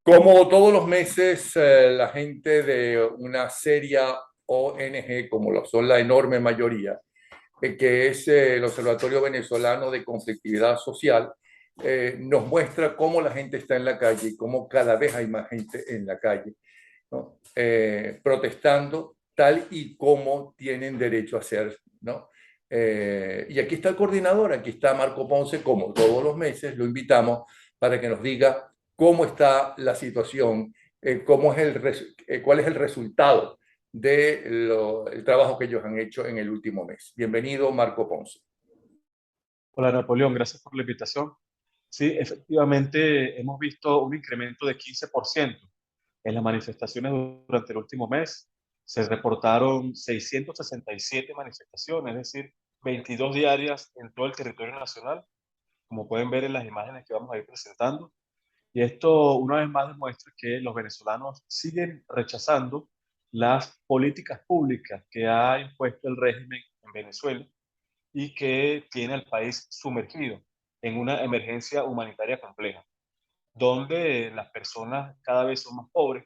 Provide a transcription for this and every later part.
Como todos los meses, la gente de una seria ONG, como lo son la enorme mayoría, que es el Observatorio Venezolano de Conflictividad Social, nos muestra cómo la gente está en la calle y cómo cada vez hay más gente en la calle, ¿no? Protestando tal y como tienen derecho a hacer, ¿no? Y aquí está el coordinador, aquí está Marco Ponce, como todos los meses, lo invitamos para que nos diga cómo está la situación, cuál es el resultado del trabajo que ellos han hecho en el último mes. Bienvenido, Marco Ponce. Hola Napoleón, gracias por la invitación. Sí, efectivamente hemos visto un incremento de 15% en las manifestaciones durante el último mes. Se reportaron 667 manifestaciones, es decir, 22 diarias en todo el territorio nacional, como pueden ver en las imágenes que vamos a ir presentando. Y esto una vez más demuestra que los venezolanos siguen rechazando las políticas públicas que ha impuesto el régimen en Venezuela y que tiene al país sumergido en una emergencia humanitaria compleja, donde las personas cada vez son más pobres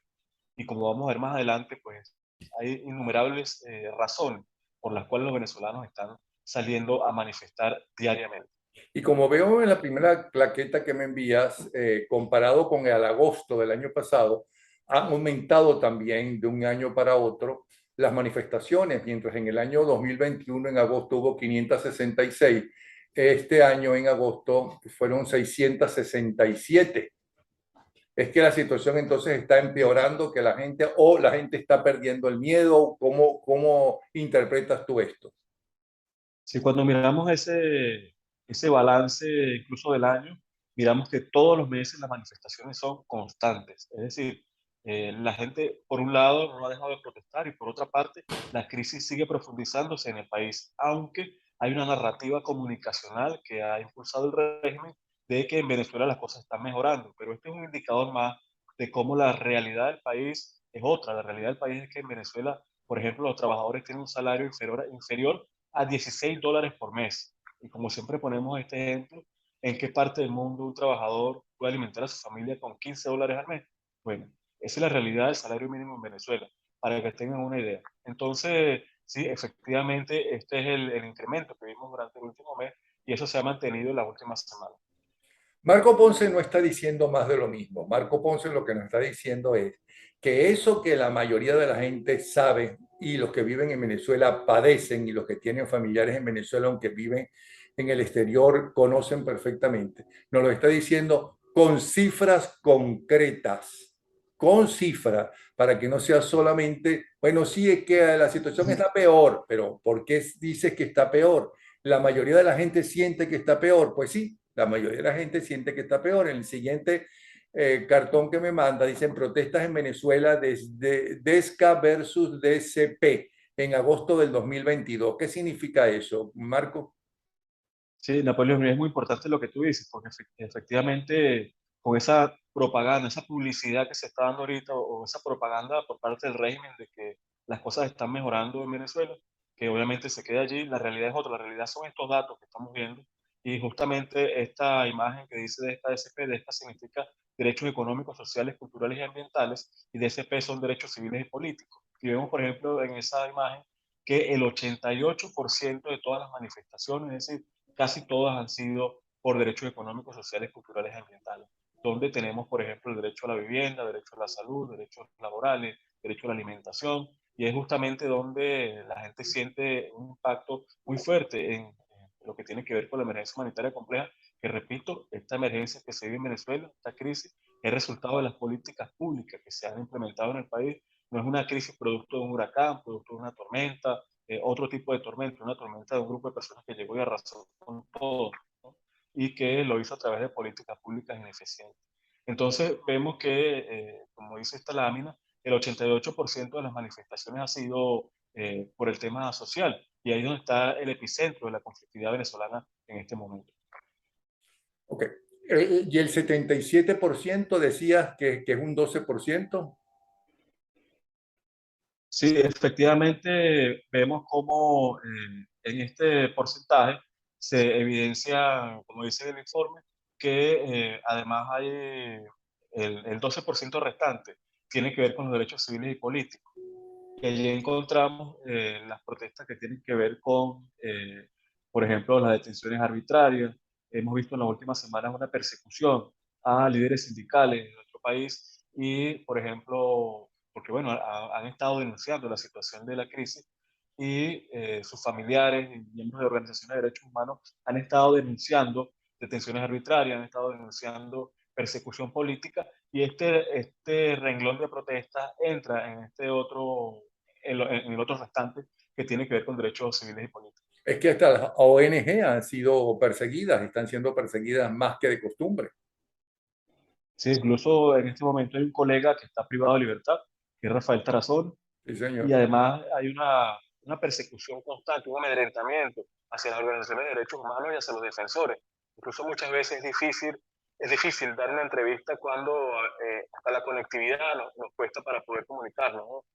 y como vamos a ver más adelante, pues hay innumerables razones por las cuales los venezolanos están saliendo a manifestar diariamente. Y como veo en la primera plaqueta que me envías, comparado con el agosto del año pasado, han aumentado también de un año para otro las manifestaciones, mientras en el año 2021 en agosto hubo 566, este año en agosto fueron 667. Es que la situación entonces está empeorando, que la gente o la gente está perdiendo el miedo. ¿Cómo interpretas tú esto? Si cuando miramos ese balance incluso del año, miramos que todos los meses las manifestaciones son constantes. Es decir, la gente, por un lado, no ha dejado de protestar y por otra parte, la crisis sigue profundizándose en el país, aunque hay una narrativa comunicacional que ha impulsado el régimen de que en Venezuela las cosas están mejorando. Pero este es un indicador más de cómo la realidad del país es otra. La realidad del país es que en Venezuela, por ejemplo, los trabajadores tienen un salario inferior a $16 por mes. Y como siempre ponemos este ejemplo, ¿en qué parte del mundo un trabajador puede alimentar a su familia con $15 al mes? Bueno, esa es la realidad del salario mínimo en Venezuela, para que tengan una idea. Entonces, sí, efectivamente, este es el incremento que vimos durante el último mes y eso se ha mantenido en las últimas semanas. Marco Ponce no está diciendo más de lo mismo. Marco Ponce lo que nos está diciendo es que eso que la mayoría de la gente sabe y los que viven en Venezuela padecen y los que tienen familiares en Venezuela, aunque viven en el exterior, conocen perfectamente. Nos lo está diciendo con cifras concretas, con cifras, para que no sea solamente, bueno, sí es que la situación está peor, pero ¿por qué dices que está peor? La mayoría de la gente siente que está peor. Pues sí, la mayoría de la gente siente que está peor. En el siguiente cartón que me manda, dicen protestas en Venezuela desde DESCA versus DCP en agosto del 2022. ¿Qué significa eso, Marco? Sí, Napoleón, es muy importante lo que tú dices, porque efectivamente con esa propaganda, esa publicidad que se está dando ahorita o esa propaganda por parte del régimen de que las cosas están mejorando en Venezuela, que obviamente se queda allí, la realidad es otra, la realidad son estos datos que estamos viendo y justamente esta imagen que dice de esta DSP, de esta significa derechos económicos, sociales, culturales y ambientales y DSP son derechos civiles y políticos. Y vemos, por ejemplo, en esa imagen que el 88% de todas las manifestaciones, es decir, casi todas han sido por derechos económicos, sociales, culturales y ambientales, donde tenemos, por ejemplo, el derecho a la vivienda, derecho a la salud, derechos laborales, derecho a la alimentación, y es justamente donde la gente siente un impacto muy fuerte en lo que tiene que ver con la emergencia humanitaria compleja, que repito, esta emergencia que se vive en Venezuela, esta crisis, es resultado de las políticas públicas que se han implementado en el país. No es una crisis producto de un huracán, producto de una tormenta, otro tipo de tormenta, una tormenta de un grupo de personas que llegó y arrasó con todo, ¿no? Y que lo hizo a través de políticas públicas ineficientes. Entonces vemos que, como dice esta lámina, el 88% de las manifestaciones ha sido por el tema social y ahí es donde está el epicentro de la conflictividad venezolana en este momento. Ok. Y el 77% decías que es un 12%. Sí, efectivamente vemos cómo en este porcentaje se evidencia, como dice el informe, que además hay el 12% restante, tiene que ver con los derechos civiles y políticos. Y allí encontramos las protestas que tienen que ver con, por ejemplo, las detenciones arbitrarias. Hemos visto en las últimas semanas una persecución a líderes sindicales de nuestro país y, por ejemplo, porque bueno, han estado denunciando la situación de la crisis y sus familiares y miembros de organizaciones de derechos humanos han estado denunciando detenciones arbitrarias, han estado denunciando persecución política y este renglón de protestas entra en este otro en el otro restante que tiene que ver con derechos civiles y políticos. Es que hasta las ONG han sido perseguidas, están siendo perseguidas más que de costumbre. Sí, incluso en este momento hay un colega que está privado de libertad, que es Rafael Tarazón, Sí, y señor. además hay una persecución constante, un amedrentamiento hacia las organizaciones de derechos humanos y hacia los defensores. Incluso muchas veces es difícil dar una entrevista cuando hasta la conectividad nos cuesta para poder comunicarnos, ¿no?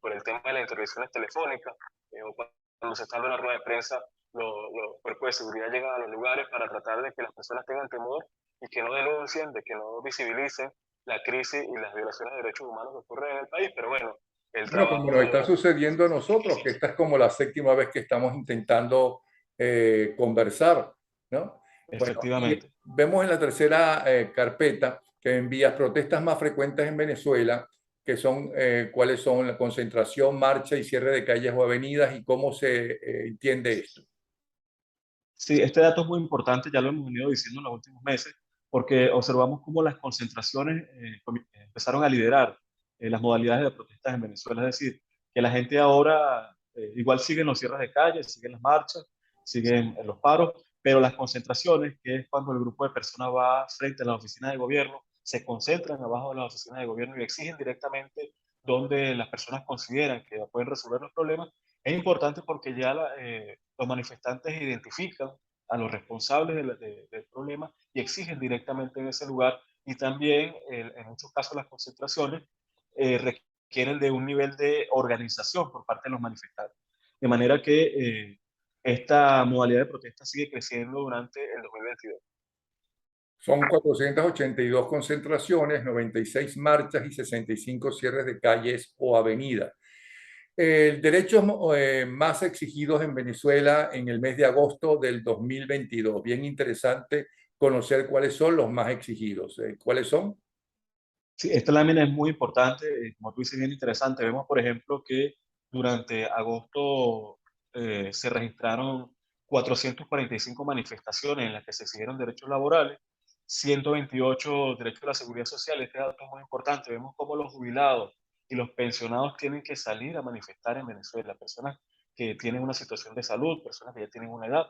Por el tema de las intervenciones telefónicas, o cuando se está dando una rueda de prensa, los cuerpos de seguridad llegan a los lugares para tratar de que las personas tengan temor y que no denuncien, de que no visibilicen la crisis y las violaciones de derechos humanos que ocurren en el país. Pero bueno, el Bueno, como nos está trabajo sucediendo a nosotros, que esta es como la séptima vez que estamos intentando conversar, ¿no? Bueno, y efectivamente. vemos en la tercera carpeta que envías protestas más frecuentes en Venezuela, que son cuáles son la concentración, marcha y cierre de calles o avenidas y cómo se entiende esto. Sí, este dato es muy importante, ya lo hemos venido diciendo en los últimos meses, porque observamos cómo las concentraciones empezaron a liderar las modalidades de protestas en Venezuela. Es decir, que la gente ahora igual siguen los cierres de calles, siguen las marchas, siguen los paros, pero las concentraciones, que es cuando el grupo de personas va frente a las oficinas de gobierno, se concentran abajo de las oficinas de gobierno y exigen directamente donde las personas consideran que pueden resolver los problemas, es importante porque ya los manifestantes identifican a los responsables del problema y exigen directamente en ese lugar y también en muchos casos las concentraciones requieren de un nivel de organización por parte de los manifestantes. De manera que esta modalidad de protesta sigue creciendo durante el 2022. Son 482 concentraciones, 96 marchas y 65 cierres de calles o avenidas. Derechos más exigidos en Venezuela en el mes de agosto del 2022. Bien interesante conocer cuáles son los más exigidos. ¿Cuáles son? Sí, esta lámina es muy importante, como tú dices, bien interesante. Vemos, por ejemplo, que durante agosto se registraron 445 manifestaciones en las que se exigieron derechos laborales, 128 derechos de la seguridad social. Este dato es muy importante. Vemos cómo los jubilados y los pensionados tienen que salir a manifestar en Venezuela. Personas que tienen una situación de salud, personas que ya tienen una edad.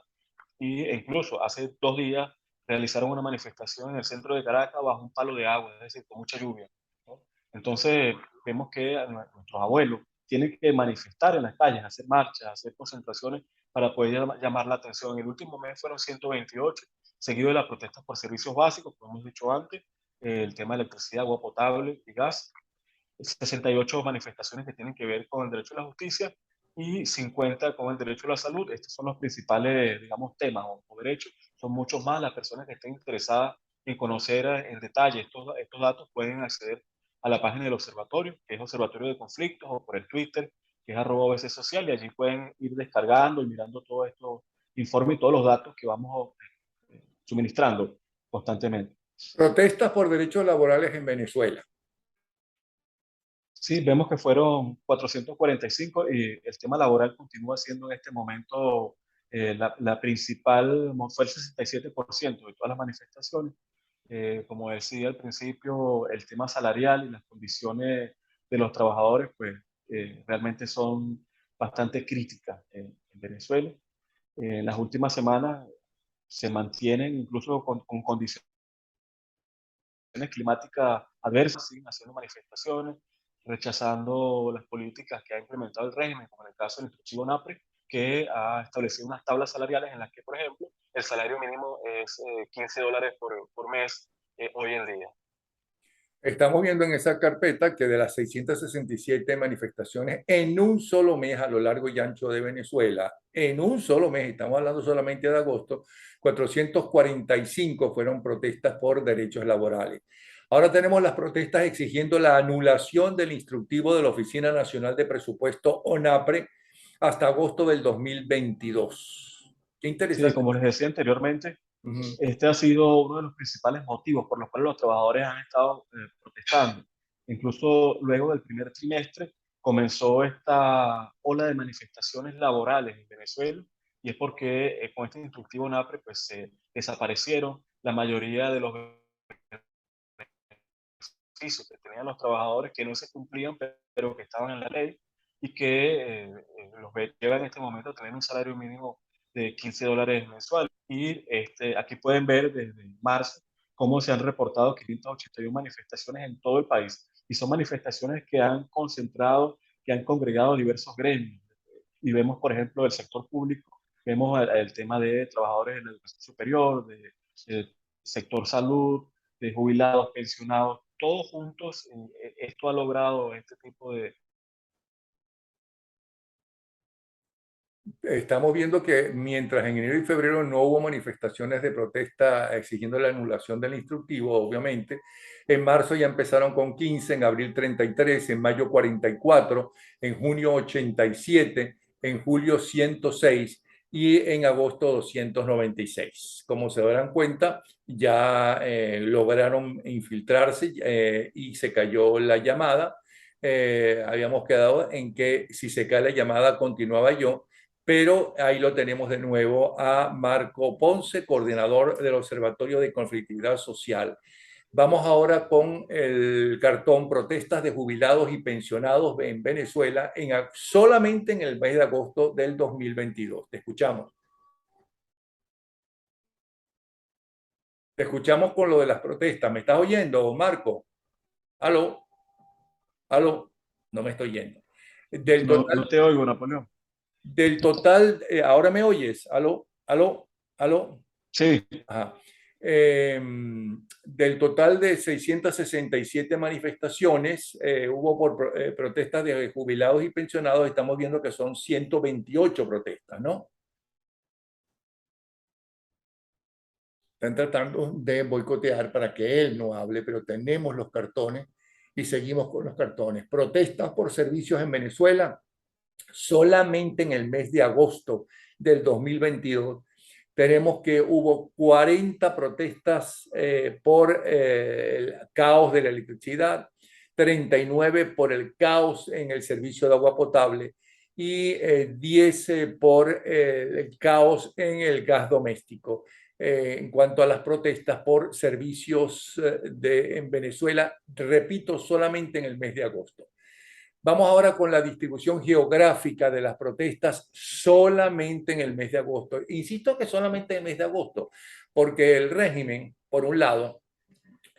E incluso hace 2 días realizaron una manifestación en el centro de Caracas bajo un palo de agua, es decir, con mucha lluvia, ¿no? Entonces, vemos que nuestros abuelos tienen que manifestar en las calles, hacer marchas, hacer concentraciones para poder llamar la atención. El último mes fueron 128, seguido de las protestas por servicios básicos, como hemos dicho antes, el tema de electricidad, agua potable y gas, 68 manifestaciones que tienen que ver con el derecho a la justicia y 50 con el derecho a la salud. Estos son los principales, digamos, temas o derechos. Son muchos más. Las personas que estén interesadas en conocer en detalle estos datos pueden acceder a la página del observatorio, que es Observatorio de Conflictos, o por el Twitter, que es @OBC Social, y allí pueden ir descargando y mirando todo esto informe y todos los datos que vamos suministrando constantemente. Protestas por derechos laborales en Venezuela. Sí, vemos que fueron 445 y el tema laboral continúa siendo en este momento la principal, fue el 67% de todas las manifestaciones. Como decía al principio, el tema salarial y las condiciones de los trabajadores, pues realmente son bastante críticas en Venezuela. En las últimas semanas se mantienen incluso con condiciones climáticas adversas, siguen haciendo manifestaciones, rechazando las políticas que ha implementado el régimen, como en el caso del instructivo NAPRE, que ha establecido unas tablas salariales en las que, por ejemplo, el salario mínimo es $15 por mes hoy en día. Estamos viendo en esa carpeta que de las 667 manifestaciones en un solo mes a lo largo y ancho de Venezuela, en un solo mes, estamos hablando solamente de agosto, 445 fueron protestas por derechos laborales. Ahora tenemos las protestas exigiendo la anulación del instructivo de la Oficina Nacional de Presupuesto ONAPRE hasta agosto del 2022. Qué Sí, interesante. como les decía anteriormente, Ujú. este ha sido uno de los principales motivos por los cuales los trabajadores han estado protestando. Incluso luego del primer trimestre comenzó esta ola de manifestaciones laborales en Venezuela y es porque con este instructivo NAPRE pues se desaparecieron la mayoría de los beneficios que tenían los trabajadores que no se cumplían pero que estaban en la ley y que los lleva en este momento a tener un salario mínimo de $15 mensuales. Y aquí pueden ver desde marzo cómo se han reportado 581 manifestaciones en todo el país. Y son manifestaciones que han concentrado, que han congregado diversos gremios. Y vemos, por ejemplo, el sector público, vemos el tema de trabajadores de la educación superior, del sector salud, de jubilados, pensionados, todos juntos. Esto ha logrado este tipo de... Estamos viendo que mientras en enero y febrero no hubo manifestaciones de protesta exigiendo la anulación del instructivo, obviamente, en marzo ya empezaron con 15, en abril 33, en mayo 44, en junio 87, en julio 106 y en agosto 296. Como se darán cuenta, ya lograron infiltrarse y se cayó la llamada. Habíamos quedado en que si se cae la llamada continuaba yo, pero ahí lo tenemos de nuevo a Marco Ponce, coordinador del Observatorio de Conflictividad Social. Vamos ahora con el cartón Protestas de jubilados y pensionados en Venezuela solamente en el mes de agosto del 2022. Te escuchamos. Te escuchamos con lo de las protestas. ¿Me estás oyendo, Marco? ¿Aló? ¿Aló? No me estoy yendo. Del No, total, no te oigo, Napoleón. ¿ahora me oyes? ¿Aló? ¿Aló? ¿Aló? Sí, Ajá. Eh, del total de 667 manifestaciones, hubo por protestas de jubilados y pensionados, estamos viendo que son 128 protestas, ¿no? Están tratando de boicotear para que él no hable, pero tenemos los cartones y seguimos con los cartones. Protestas por servicios en Venezuela, solamente en el mes de agosto del 2022 tenemos que hubo 40 protestas por el caos de la electricidad, 39 por el caos en el servicio de agua potable y 10 por el caos en el gas doméstico. En cuanto a las protestas por servicios en Venezuela, repito, solamente en el mes de agosto. Vamos ahora con la distribución geográfica de las protestas solamente en el mes de agosto. Insisto que solamente en el mes de agosto, porque el régimen, por un lado,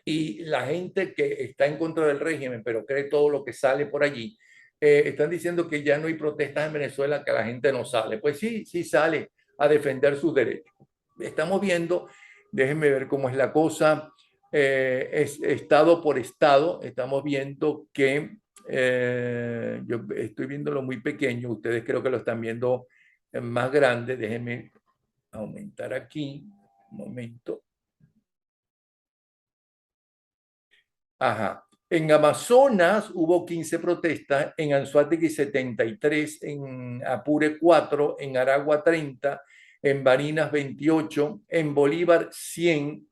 y la gente que está en contra del régimen, pero cree todo lo que sale por allí, están diciendo que ya no hay protestas en Venezuela, que la gente no sale. Pues sí, sí sale a defender sus derechos. Estamos viendo, déjenme ver cómo es la cosa, es estado por estado, estamos viendo que yo estoy viéndolo muy pequeño, ustedes creo que lo están viendo más grande, déjenme aumentar aquí, un momento. Ajá. En Amazonas hubo 15 protestas, en Anzoátegui 73, en Apure 4, en Aragua 30, en Barinas 28, en Bolívar 100,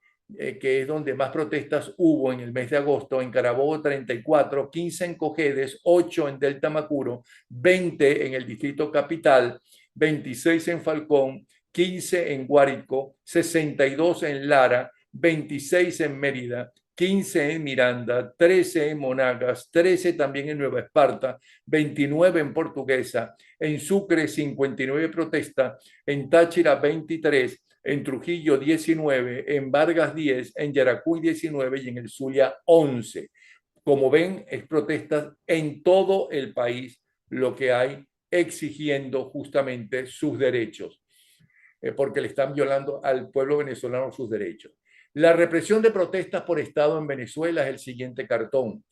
que es donde más protestas hubo en el mes de agosto, en Carabobo 34, 15 en Cojedes, 8 en Delta Macuro, 20 en el Distrito Capital, 26 en Falcón, 15 en Guárico, 62 en Lara, 26 en Mérida, 15 en Miranda, 13 en Monagas, 13 también en Nueva Esparta, 29 en Portuguesa, en Sucre 59 protestas, en Táchira 23, en Trujillo 19, en Vargas 10, en Yaracuy 19 y en el Zulia 11. Como ven, es protestas en todo el país lo que hay exigiendo justamente sus derechos, porque le están violando al pueblo venezolano sus derechos. La represión de protestas por Estado en Venezuela es el siguiente cartón.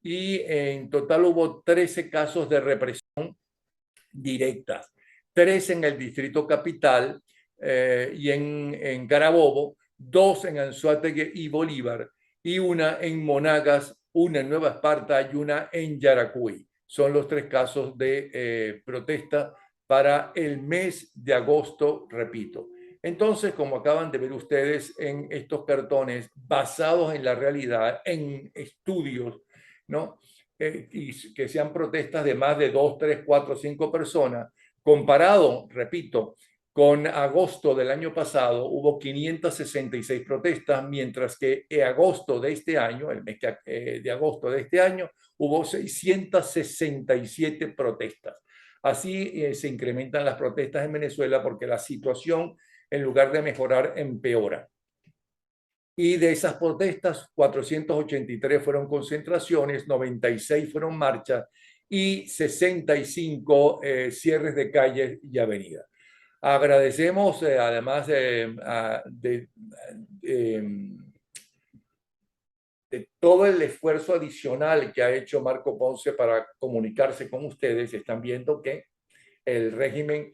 Y en total hubo 13 casos de represión directas, 3 en el Distrito Capital y en Carabobo, 2 en Anzoátegui y Bolívar, y una en Monagas, una en Nueva Esparta y una en Yaracuy. Son los 3 casos de protesta para el mes de agosto, repito. Entonces, como acaban de ver ustedes en estos cartones basados en la realidad, en estudios, ¿no? Y que sean protestas de más de 2, 3, 4, 5 personas, comparado, repito, con agosto del año pasado hubo 566 protestas, mientras que en agosto de este año, el mes de agosto de este año, hubo 667 protestas. Así se incrementan las protestas en Venezuela porque la situación, en lugar de mejorar, empeora. Y de esas protestas, 483 fueron concentraciones, 96 fueron marchas y 65 cierres de calles y avenidas. Agradecemos, además de todo el esfuerzo adicional que ha hecho Marco Ponce para comunicarse con ustedes. Están viendo que el régimen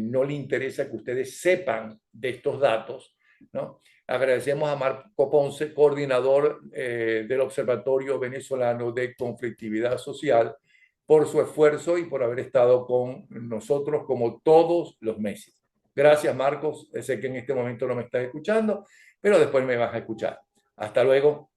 no le interesa que ustedes sepan de estos datos, ¿no? Agradecemos a Marco Ponce, coordinador del Observatorio Venezolano de Conflictividad Social, por su esfuerzo y por haber estado con nosotros como todos los meses. Gracias, Marcos. Sé que en este momento no me estás escuchando, pero después me vas a escuchar. Hasta luego.